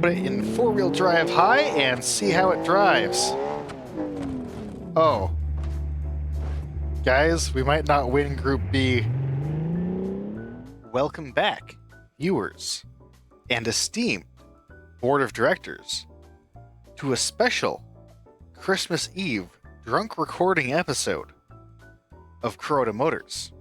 put it in four-wheel drive high and see how it drives. Oh. Guys, we might not win Group B. Welcome back, viewers, and esteemed Board of Directors, to a special Christmas Eve drunk recording episode of Carota Motors.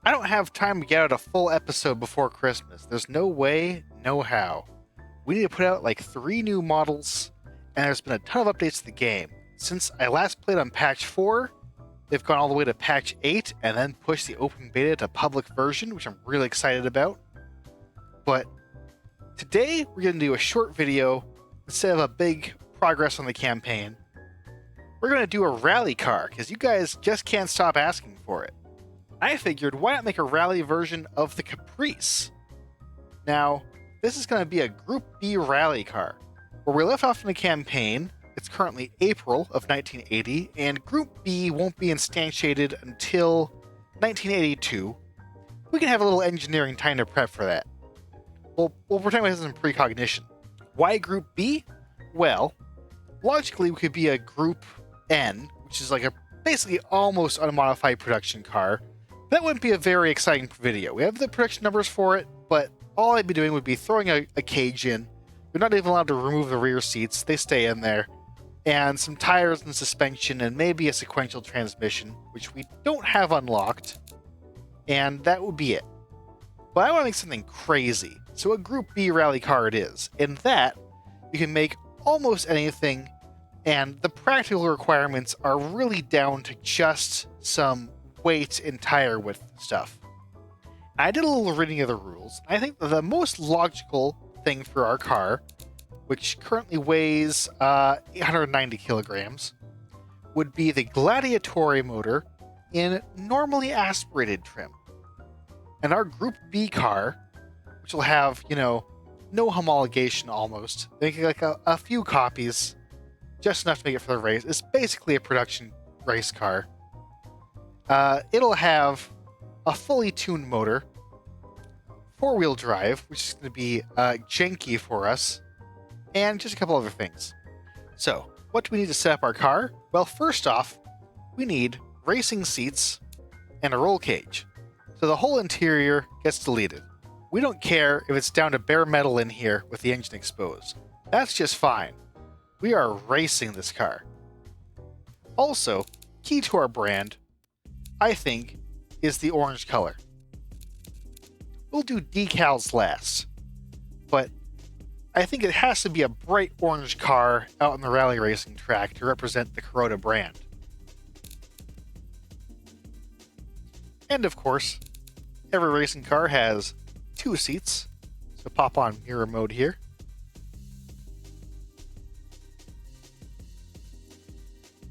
I don't have time to get out a full episode before Christmas. There's no way, no how. We need to put out like 3 new models, and there's been a ton of updates to the game. Since I last played on patch 4, they've gone all the way to patch 8 and then pushed the open beta to public version, which I'm really excited about. But today we're going to do a short video instead of a big progress on the campaign. We're going to do a rally car because you guys just can't stop asking for it. I figured, why not make a rally version of the Caprese? Now, this is going to be a Group B rally car. Where we left off in the campaign, it's currently April of 1980, and Group B won't be instantiated until 1982. We can have a little engineering time to prep for that. We'll pretend we have some precognition. Why Group B? Well, logically we could be a Group N, which is like a basically almost unmodified production car. That wouldn't be a very exciting video. We have the production numbers for it, but all I'd be doing would be throwing a cage in. You're not even allowed to remove the rear seats. They stay in there. And some tires and suspension and maybe a sequential transmission, which we don't have unlocked. And that would be it. But I want to make something crazy. So a Group B rally car it is. In that, you can make almost anything, and the practical requirements are really down to just some weight and tire width stuff. I did a little reading of the rules. I think the most logical thing for our car, which currently weighs 890 kilograms, would be the Gladiatore motor in normally aspirated trim. And our Group B car, which will have, no homologation almost, making like a few copies, just enough to make it for the race, is basically a production race car. It'll have a fully tuned motor, four-wheel drive, which is going to be janky for us, and just a couple other things. So, what do we need to set up our car? Well, first off, we need racing seats and a roll cage. So the whole interior gets deleted. We don't care if it's down to bare metal in here with the engine exposed. That's just fine. We are racing this car. Also, key to our brand, I think, is the orange color. We'll do decals last, but I think it has to be a bright orange car out on the rally racing track to represent the Carota brand. And of course, every racing car has 2 seats, so pop on mirror mode here.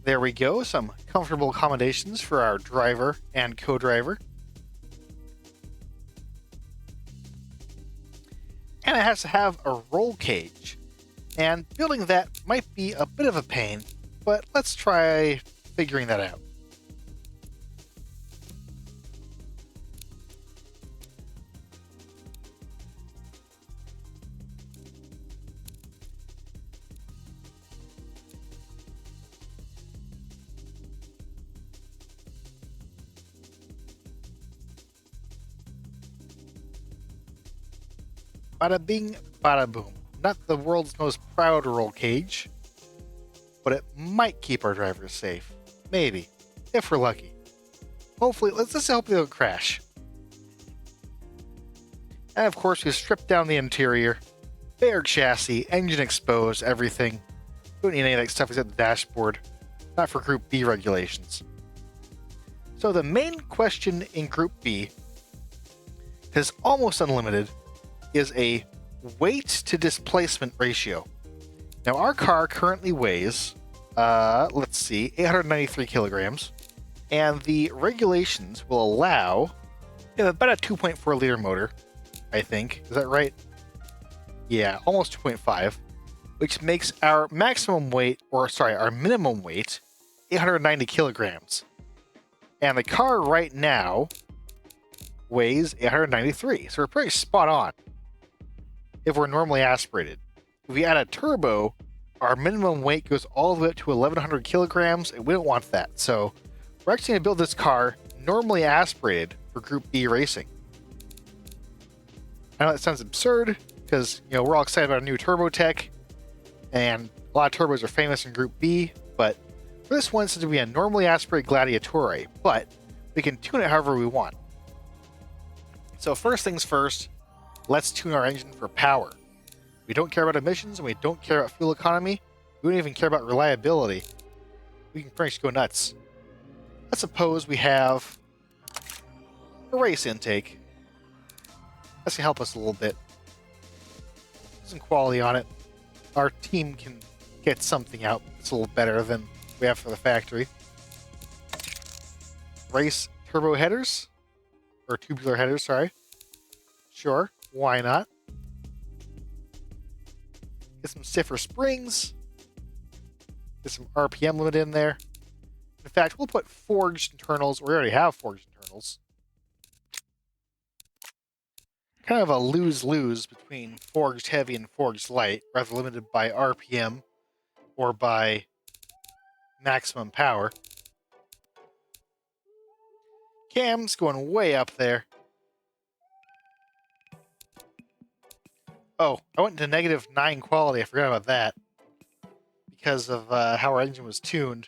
There we go, some comfortable accommodations for our driver and co-driver. And it has to have a roll cage. And building that might be a bit of a pain, but let's try figuring that out. Bada bing, bada boom. Not the world's most proud roll cage, but it might keep our drivers safe. Maybe, if we're lucky. Hopefully, let's hope they don't crash. And of course, we stripped down the interior. Bare chassis, engine exposed, everything. Don't need any of that stuff except the dashboard. Not for Group B regulations. So the main question in Group B is almost unlimited, is a weight to displacement ratio. Now our car currently weighs, 893 kilograms, and the regulations will allow about a 2.4 liter motor, I think. Is that right? Yeah, almost 2.5, which makes our maximum weight, our minimum weight, 890 kilograms. And the car right now weighs 893, so we're pretty spot on if we're normally aspirated. If we add a turbo, our minimum weight goes all the way up to 1,100 kilograms, and we don't want that. So we're actually going to build this car normally aspirated for Group B racing. I know that sounds absurd because we're all excited about a new turbo tech, and a lot of turbos are famous in Group B, but for this one, it's going to be a normally aspirated Gladiatore, but we can tune it however we want. So first things first, let's tune our engine for power. We don't care about emissions, and we don't care about fuel economy. We don't even care about reliability. We can pretty much go nuts. Let's suppose we have a race intake. That's going to help us a little bit. Some quality on it. Our team can get something out that's a little better than we have for the factory. Race turbo headers. Or tubular headers, sorry. Sure, why not? Get some stiffer springs. Get some RPM limit in there. In fact, we'll put forged internals. We already have forged internals. Kind of a lose-lose between forged heavy and forged light, rather limited by RPM or by maximum power. Cam's going way up there. Oh, I went into -9 quality. I forgot about that. Because of how our engine was tuned.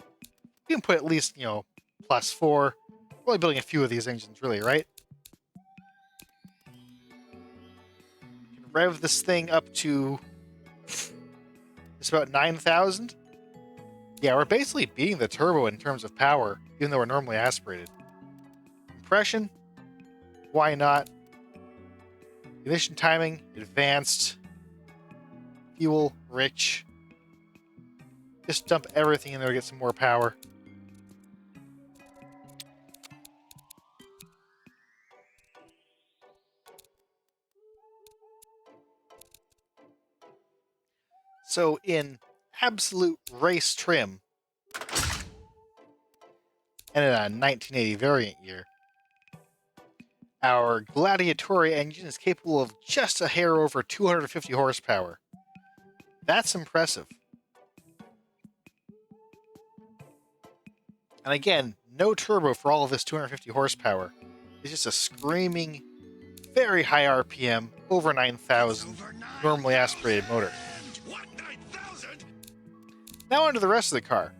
We can put at least, +4. We're only building a few of these engines, really, right? We can rev this thing up to it's about 9,000. Yeah, we're basically beating the turbo in terms of power, even though we're normally aspirated. Compression, why not? Ignition timing, advanced. Fuel, rich. Just dump everything in there to get some more power. So in absolute race trim, and in a 1980 variant year, our Gladiatore engine is capable of just a hair over 250 horsepower. That's impressive. And again, no turbo for all of this 250 horsepower. It's just a screaming, very high RPM, over 9,000, normally aspirated motor. Now onto the rest of the car.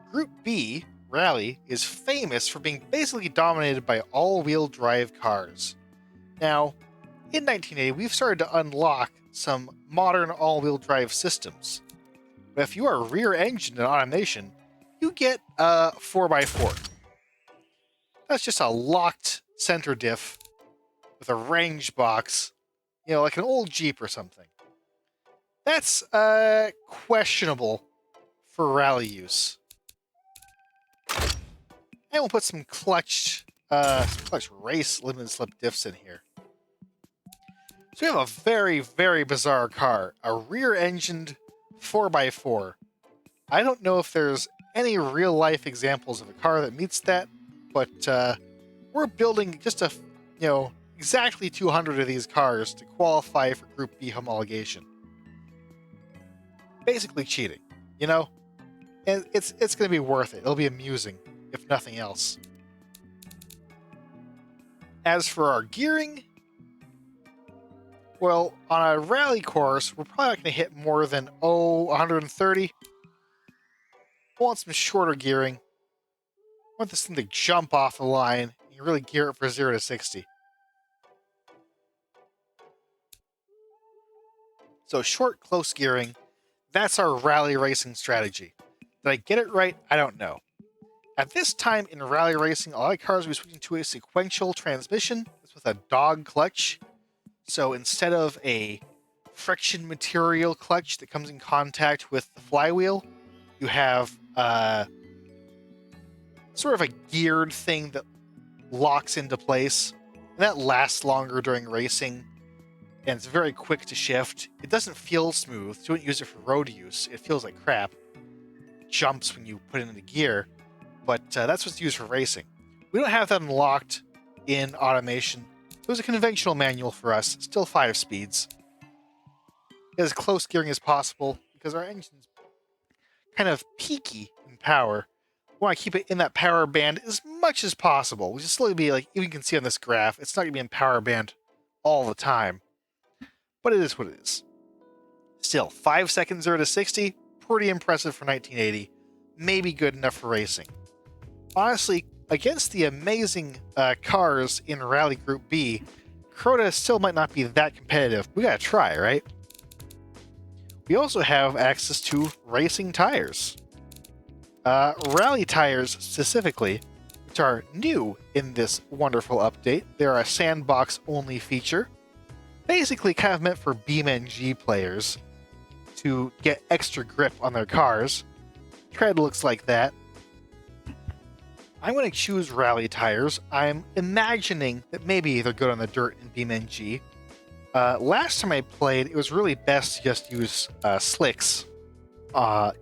Group B, Rally, is famous for being basically dominated by all-wheel drive cars. Now, in 1980, we've started to unlock some modern all-wheel drive systems. But if you are rear engine and automation, you get a 4x4. That's just a locked center diff with a range box, like an old Jeep or something. That's questionable for rally use. And we'll put some clutch race limited slip diffs in here. So we have a very, very bizarre car. A rear-engined 4x4. I don't know if there's any real-life examples of a car that meets that, but we're building just exactly 200 of these cars to qualify for Group B homologation. Basically cheating, And it's going to be worth it. It'll be amusing, if nothing else. As for our gearing, well, on a rally course, we're probably not going to hit more than, 130. I want some shorter gearing. I want this thing to jump off the line and really gear it for 0 to 60. So short, close gearing, that's our rally racing strategy. Did I get it right? I don't know. At this time in rally racing, a lot of cars will be switching to a sequential transmission. It's with a dog clutch. So instead of a friction material clutch that comes in contact with the flywheel, you have sort of a geared thing that locks into place. And that lasts longer during racing. And it's very quick to shift. It doesn't feel smooth, so you wouldn't use it for road use. It feels like crap. It jumps when you put it into gear. But that's what's used for racing. We don't have that unlocked in automation. It was a conventional manual for us, still 5 speeds. as close gearing as possible because our engine's kind of peaky in power. We want to keep it in that power band as much as possible. We just slowly be like, you can see on this graph, it's not going to be in power band all the time, but it is what it is. Still, 5 seconds 0 to 60, pretty impressive for 1980. Maybe good enough for racing. Honestly, against the amazing cars in Rally Group B, Carota still might not be that competitive. We gotta try, right? We also have access to racing tires. Rally tires specifically, which are new in this wonderful update. They're a sandbox-only feature. Basically kind of meant for BeamNG players to get extra grip on their cars. Tread looks like that. I'm going to choose rally tires. I'm imagining that maybe they're good on the dirt in BeamNG. Last time I played, it was really best to just use slicks.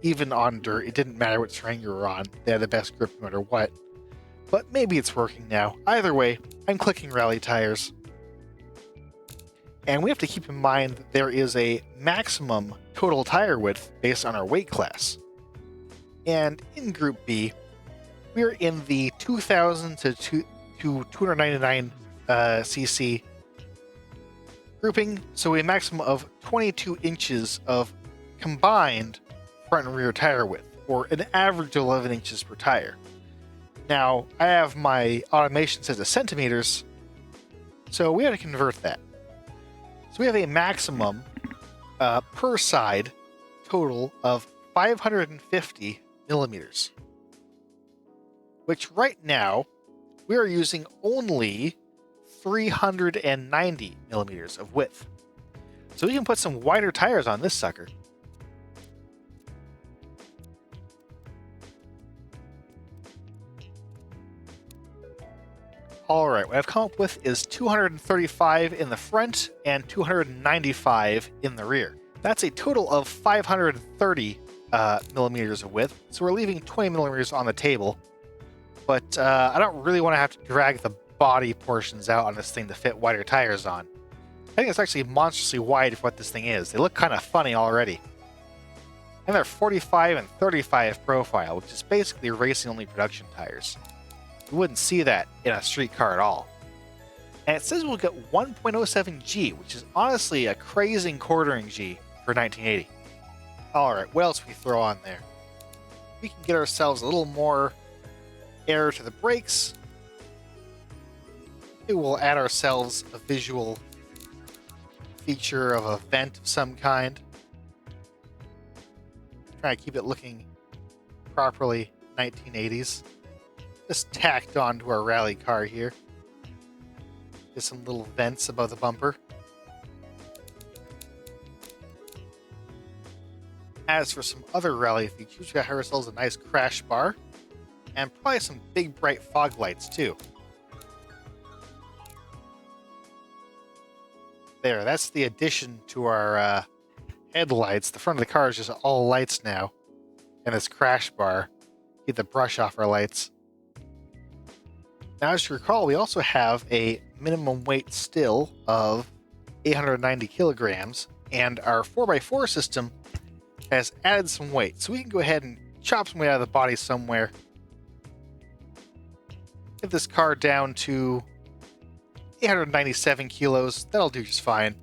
Even on dirt, it didn't matter what terrain you were on. They had the best grip no matter what. But maybe it's working now. Either way, I'm clicking rally tires. And we have to keep in mind that there is a maximum total tire width based on our weight class. And in Group B, we're in the 2000 to 299 cc grouping, so a maximum of 22 inches of combined front and rear tire width, or an average 11 inches per tire. Now, I have my automation set to centimeters, so we have to convert that. So we have a maximum per side total of 550 millimeters, which right now we are using only 390 millimeters of width. So we can put some wider tires on this sucker. Alright, what I've come up with is 235 in the front and 295 in the rear. That's a total of 530 millimeters of width, so we're leaving 20 millimeters on the table. But I don't really want to have to drag the body portions out on this thing to fit wider tires on. I think it's actually monstrously wide for what this thing is. They look kind of funny already. And they're 45 and 35 profile, which is basically racing-only production tires. You wouldn't see that in a street car at all. And it says we'll get 1.07 G, which is honestly a crazy quartering G for 1980. Alright, what else we throw on there? We can get ourselves a little more air to the brakes. It will add ourselves a visual feature of a vent of some kind. Try to keep it looking properly 1980s. Just tacked onto our rally car here. Just some little vents above the bumper. As for some other rally features, we got ourselves a nice crash bar. And probably some big bright fog lights too. There, that's the addition to our headlights. The front of the car is just all lights now. And this crash bar. Get the brush off our lights. Now, as you recall, we also have a minimum weight still of 890 kilograms, and our 4x4 system has added some weight. So we can go ahead and chop some weight out of the body somewhere. Get this car down to 897 kilos. That'll do just fine.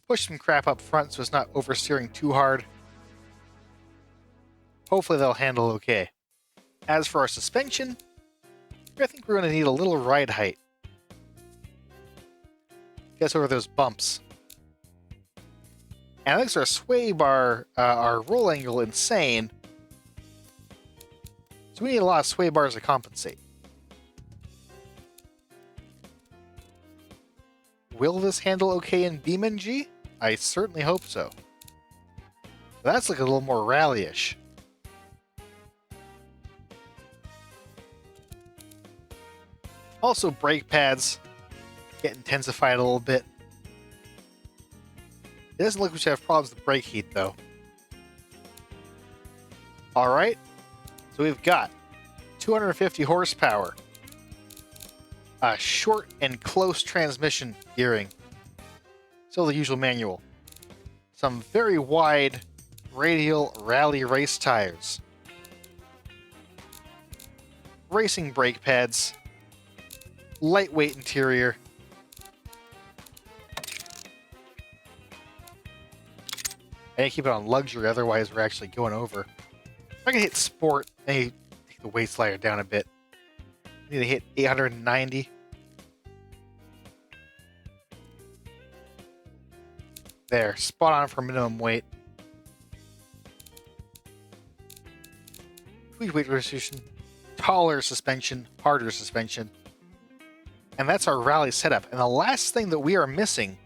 Push some crap up front so it's not oversteering too hard. Hopefully they'll handle okay. As for our suspension, I think we're going to need a little ride height. Guess over those bumps. And that makes our sway bar, our roll angle insane. So we need a lot of sway bars to compensate. Will this handle okay in BeamNG? I certainly hope so. That's like a little more rally-ish. Also, brake pads get intensified a little bit. It doesn't look like we should have problems with brake heat, though. Alright, so we've got 250 horsepower, short and close transmission gearing, Still the usual manual. Some very wide radial rally race tires. Racing brake pads. Lightweight interior. I need to keep it on luxury, otherwise we're actually going over. If I can hit sport, I need to take the weight slider down a bit. I need to hit 890. There, spot on for minimum weight. Tweaked weight distribution, taller suspension, harder suspension. And that's our rally setup. And the last thing that we are missing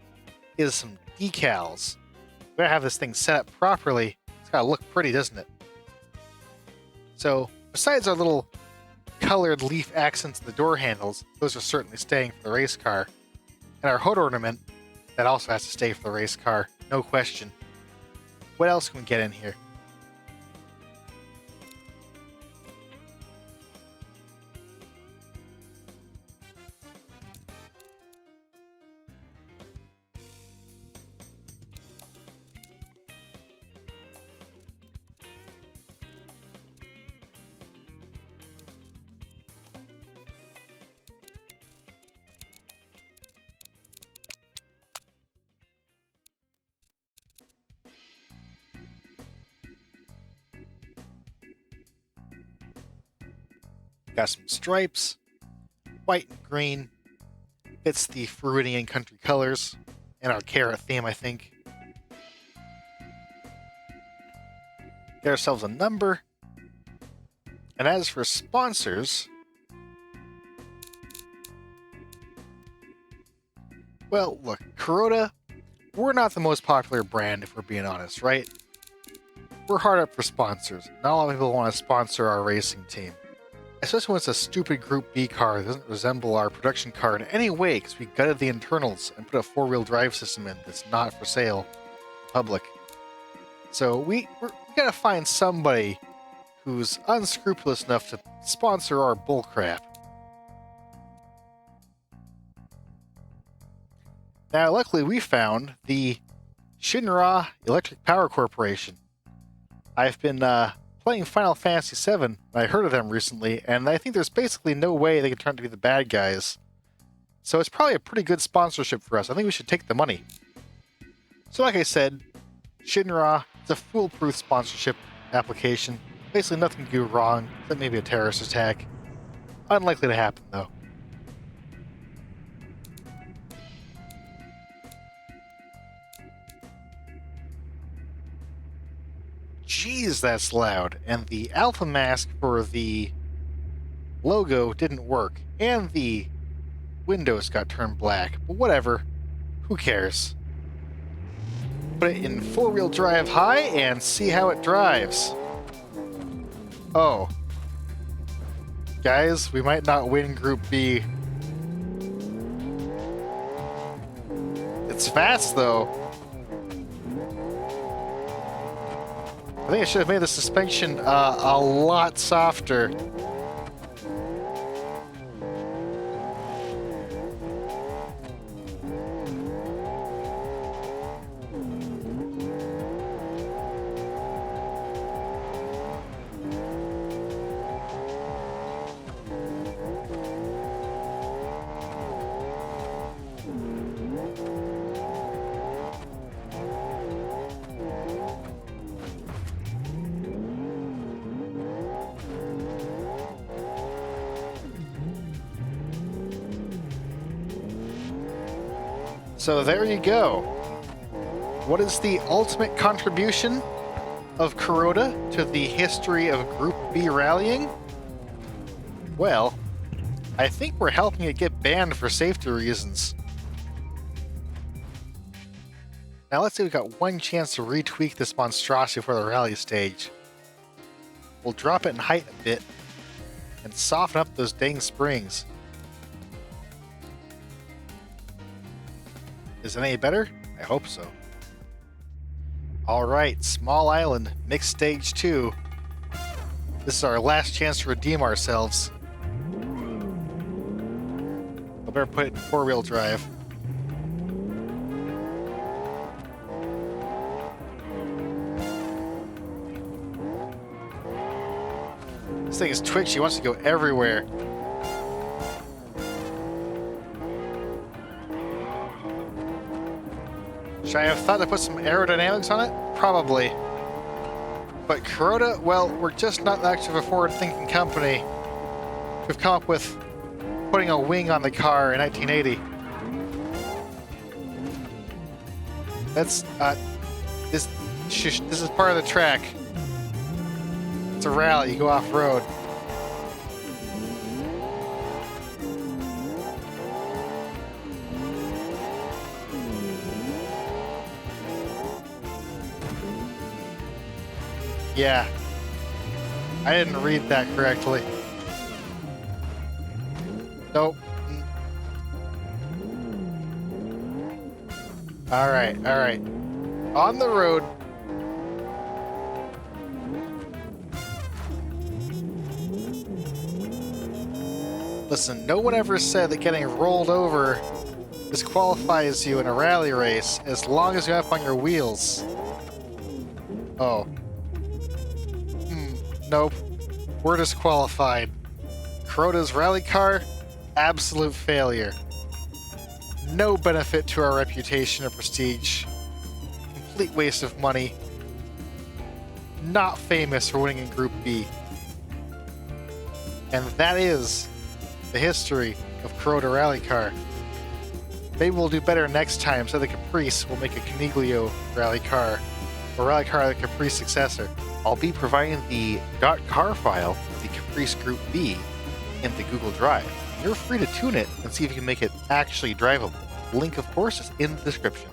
is some decals. We gotta have this thing set up properly. It's gotta look pretty, doesn't it? So, besides our little colored leaf accents in the door handles, those are certainly staying for the race car. And our hood ornament, that also has to stay for the race car, no question. What else can we get in here? Got some stripes, white and green. Fits the Floridian country colors and our carrot theme, I think. Get ourselves a number. And as for sponsors, well, look, Carota, we're not the most popular brand if we're being honest, right? We're hard up for sponsors. Not a lot of people want to sponsor our racing team. Especially when it's a stupid Group B car that doesn't resemble our production car in any way because we gutted the internals and put a four-wheel drive system in that's not for sale to the public. So we gotta find somebody who's unscrupulous enough to sponsor our bullcrap. Now, luckily, we found the Shinra Electric Power Corporation. I've been playing Final Fantasy VII. I heard of them recently, and I think there's basically no way they can turn out to be the bad guys. So it's probably a pretty good sponsorship for us. I think we should take the money. So like I said, Shinra, it's a foolproof sponsorship application. Basically nothing can go wrong, except maybe a terrorist attack. Unlikely to happen, though. Jeez, that's loud. And the alpha mask for the logo didn't work. And the windows got turned black. But whatever. Who cares? Put it in four-wheel drive high and see how it drives. Oh. Guys, we might not win Group B. It's fast, though. I think I should have made the suspension a lot softer. So there you go. What is the ultimate contribution of Carota to the history of Group B rallying? Well, I think we're helping it get banned for safety reasons. Now let's say we've got one chance to retweak this monstrosity for the rally stage. We'll drop it in height a bit and soften up those dang springs. Is it any better? I hope so. Alright, Small Island, mixed stage 2. This is our last chance to redeem ourselves. I better put it in four-wheel drive. This thing is twitchy. It wants to go everywhere. Should I have thought to put some aerodynamics on it? Probably. But Carota, well, we're just not that much of a forward-thinking company. We've come up with putting a wing on the car in 1980. That's, this is part of the track. It's a rally, you go off-road. Yeah. I didn't read that correctly. Nope. Alright, alright. On the road. Listen, no one ever said that getting rolled over disqualifies you in a rally race as long as you're up on your wheels. Oh. Nope. We're disqualified. Carota's rally car, absolute failure. No benefit to our reputation or prestige. Complete waste of money. Not famous for winning in Group B. And that is the history of Carota Rally Car. Maybe we'll do better next time, so the Caprese will make a Coniglio rally car, or rally car the Caprese successor. I'll be providing the .car file of the Caprese Group B in the Google Drive. You're free to tune it and see if you can make it actually drivable. Link, of course, is in the description.